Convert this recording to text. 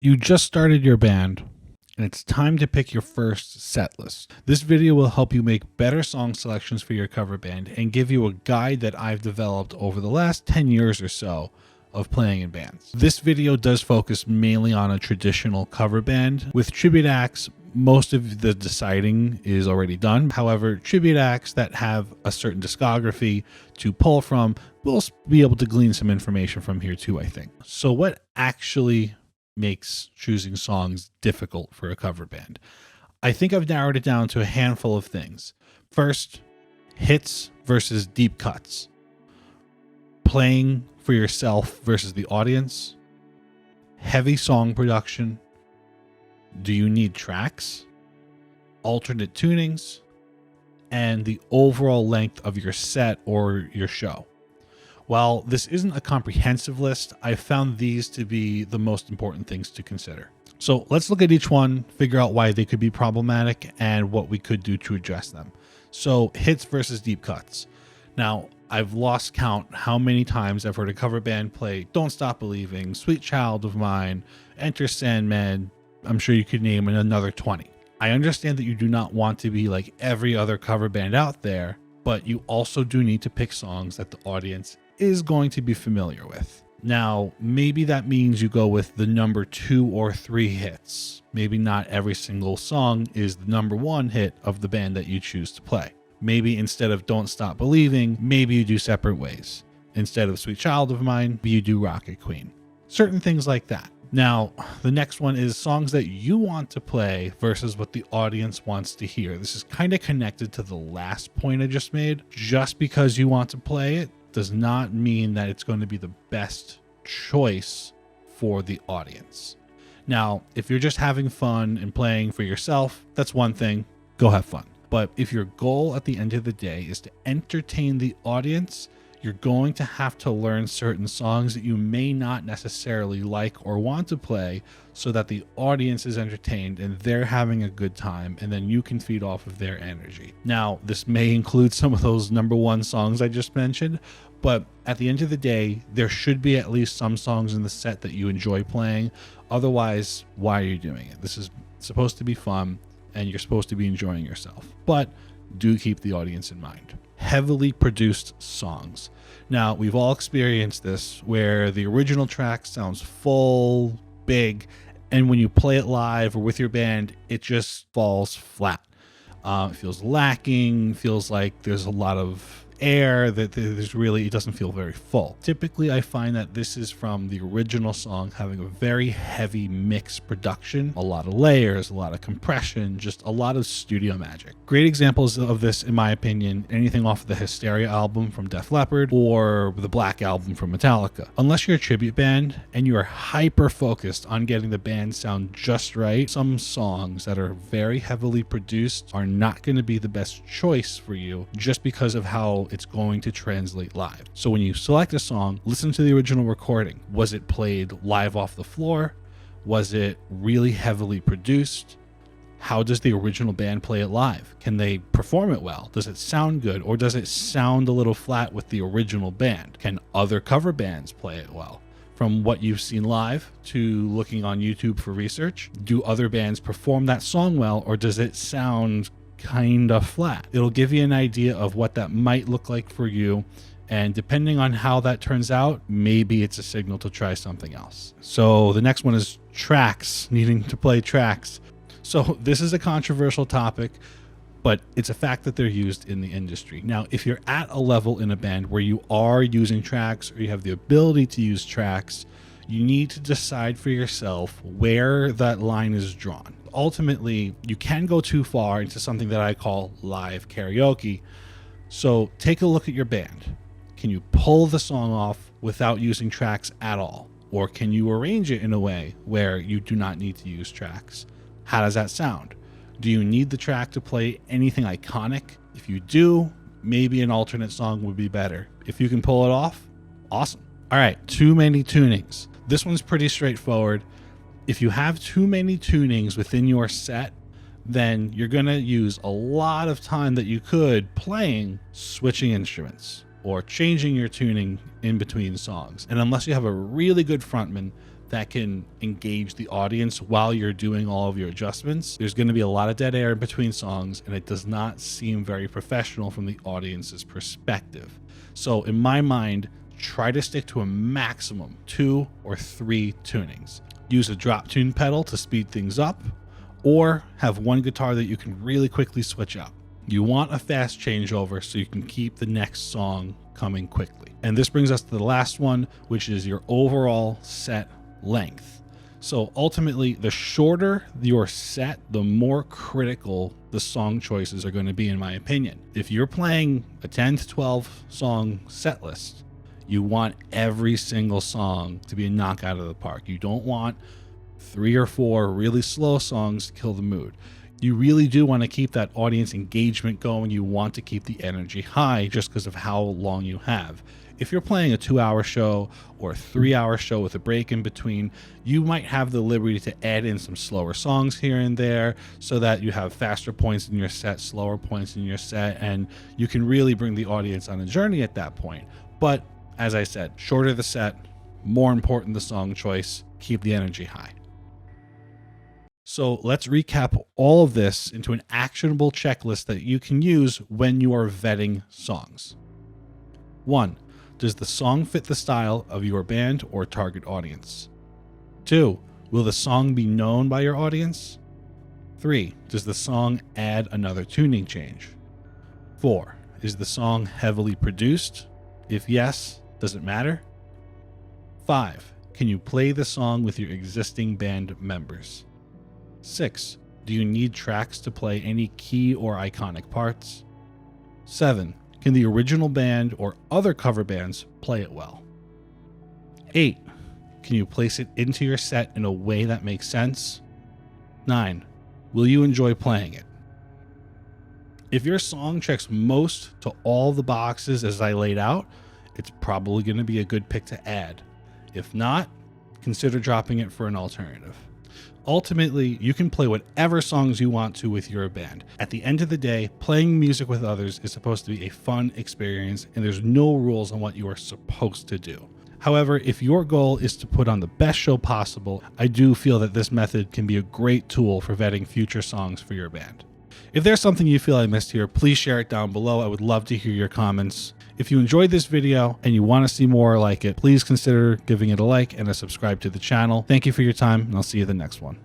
You just started your band, and it's time to pick your first set list. This video will help you make better song selections for your cover band and give you a guide that I've developed over the last 10 years or so of playing in bands. This video does focus mainly on a traditional cover band. With tribute acts, most of the deciding is already done. However, tribute acts that have a certain discography to pull from, we'll be able to glean some information from here too, I think. So what actually makes choosing songs difficult for a cover band? I think I've narrowed it down to a handful of things. First, hits versus deep cuts. Playing for yourself versus the audience. Heavy song production. Do you need tracks? Alternate tunings. And the overall length of your set or your show. While this isn't a comprehensive list, I found these to be the most important things to consider. So let's look at each one, figure out why they could be problematic and what we could do to address them. So hits versus deep cuts. Now, I've lost count how many times I've heard a cover band play Don't Stop Believing, Sweet Child of Mine, Enter Sandman. I'm sure you could name another 20. I understand that you do not want to be like every other cover band out there, but you also do need to pick songs that the audience is going to be familiar with. Now, maybe that means you go with the number 2 or 3 hits. Maybe not every single song is the number 1 hit of the band that you choose to play. Maybe instead of Don't Stop Believing, maybe you do Separate Ways. Instead of Sweet Child of Mine, you do Rocket Queen. Certain things like that. Now, the next one is songs that you want to play versus what the audience wants to hear. This is kind of connected to the last point I just made. Just because you want to play it does not mean that it's going to be the best choice for the audience. Now, if you're just having fun and playing for yourself, that's one thing. Go have fun. But if your goal at the end of the day is to entertain the audience, you're going to have to learn certain songs that you may not necessarily like or want to play so that the audience is entertained and they're having a good time, and then you can feed off of their energy. Now, this may include some of those number 1 songs I just mentioned, but at the end of the day, there should be at least some songs in the set that you enjoy playing. Otherwise, why are you doing it? This is supposed to be fun and you're supposed to be enjoying yourself, but do keep the audience in mind. Heavily produced songs. Now, we've all experienced this where the original track sounds full, big, and when you play it live or with your band, it just falls flat. It feels lacking, feels like there's a lot of air, that it doesn't feel very full. Typically, I find that this is from the original song having a very heavy mix production, a lot of layers, a lot of compression, just a lot of studio magic. Great examples of this, in my opinion, anything off of the Hysteria album from Def Leppard or the Black album from Metallica. Unless you're a tribute band and you are hyper focused on getting the band sound just right, some songs that are very heavily produced are not going to be the best choice for you just because of how it's going to translate live. So when you select a song, listen to the original recording. Was it played live off the floor? Was it really heavily produced? How does the original band play it live? Can they perform it well? Does it sound good? Or does it sound a little flat with the original band? Can other cover bands play it well? From what you've seen live to looking on YouTube for research, do other bands perform that song well, or does it sound kind of flat? It'll give you an idea of what that might look like for you, and depending on how that turns out, maybe it's a signal to try something else. So the next one is tracks, needing to play tracks. So this is a controversial topic, but it's a fact that they're used in the industry. Now, if you're at a level in a band where you are using tracks or you have the ability to use tracks, you need to decide for yourself where that line is drawn. Ultimately, you can go too far into something that I call live karaoke. So take a look at your band. Can you pull the song off without using tracks at all? Or can you arrange it in a way where you do not need to use tracks? How does that sound? Do you need the track to play anything iconic? If you do, maybe an alternate song would be better. If you can pull it off, awesome. All right, too many tunings. This one's pretty straightforward. If you have too many tunings within your set, then you're going to use a lot of time that you could playing switching instruments or changing your tuning in between songs. And unless you have a really good frontman, that can engage the audience while you're doing all of your adjustments, there's going to be a lot of dead air in between songs, and it does not seem very professional from the audience's perspective. So in my mind, try to stick to a maximum 2 or 3 tunings. Use a drop tune pedal to speed things up, or have one guitar that you can really quickly switch up. You want a fast changeover so you can keep the next song coming quickly. And this brings us to the last one, which is your overall set length. So ultimately, the shorter your set, the more critical the song choices are going to be, in my opinion. If you're playing a 10 to 12 song set list, you want every single song to be a knockout of the park. You don't want 3 or 4 really slow songs to kill the mood. You really do want to keep that audience engagement going. You want to keep the energy high just because of how long you have. If you're playing a 2-hour show or a 3-hour show with a break in between, you might have the liberty to add in some slower songs here and there so that you have faster points in your set, slower points in your set, and you can really bring the audience on a journey at that point. But as I said, shorter the set, more important the song choice, keep the energy high. So let's recap all of this into an actionable checklist that you can use when you are vetting songs. 1. Does the song fit the style of your band or target audience? 2. Will the song be known by your audience? 3. Does the song add another tuning change? 4. Is the song heavily produced? If yes, does it matter? 5. Can you play the song with your existing band members? 6. Do you need tracks to play any key or iconic parts? 7. Can the original band or other cover bands play it well? 8. Can you place it into your set in a way that makes sense? 9. Will you enjoy playing it? If your song checks most to all the boxes as I laid out, it's probably going to be a good pick to add. If not, consider dropping it for an alternative. Ultimately, you can play whatever songs you want to with your band. At the end of the day, playing music with others is supposed to be a fun experience, and there's no rules on what you are supposed to do. However, if your goal is to put on the best show possible, I do feel that this method can be a great tool for vetting future songs for your band. If there's something you feel I missed here, please share it down below. I would love to hear your comments. If you enjoyed this video and you want to see more like it, please consider giving it a like and a subscribe to the channel. Thank you for your time, and I'll see you in the next one.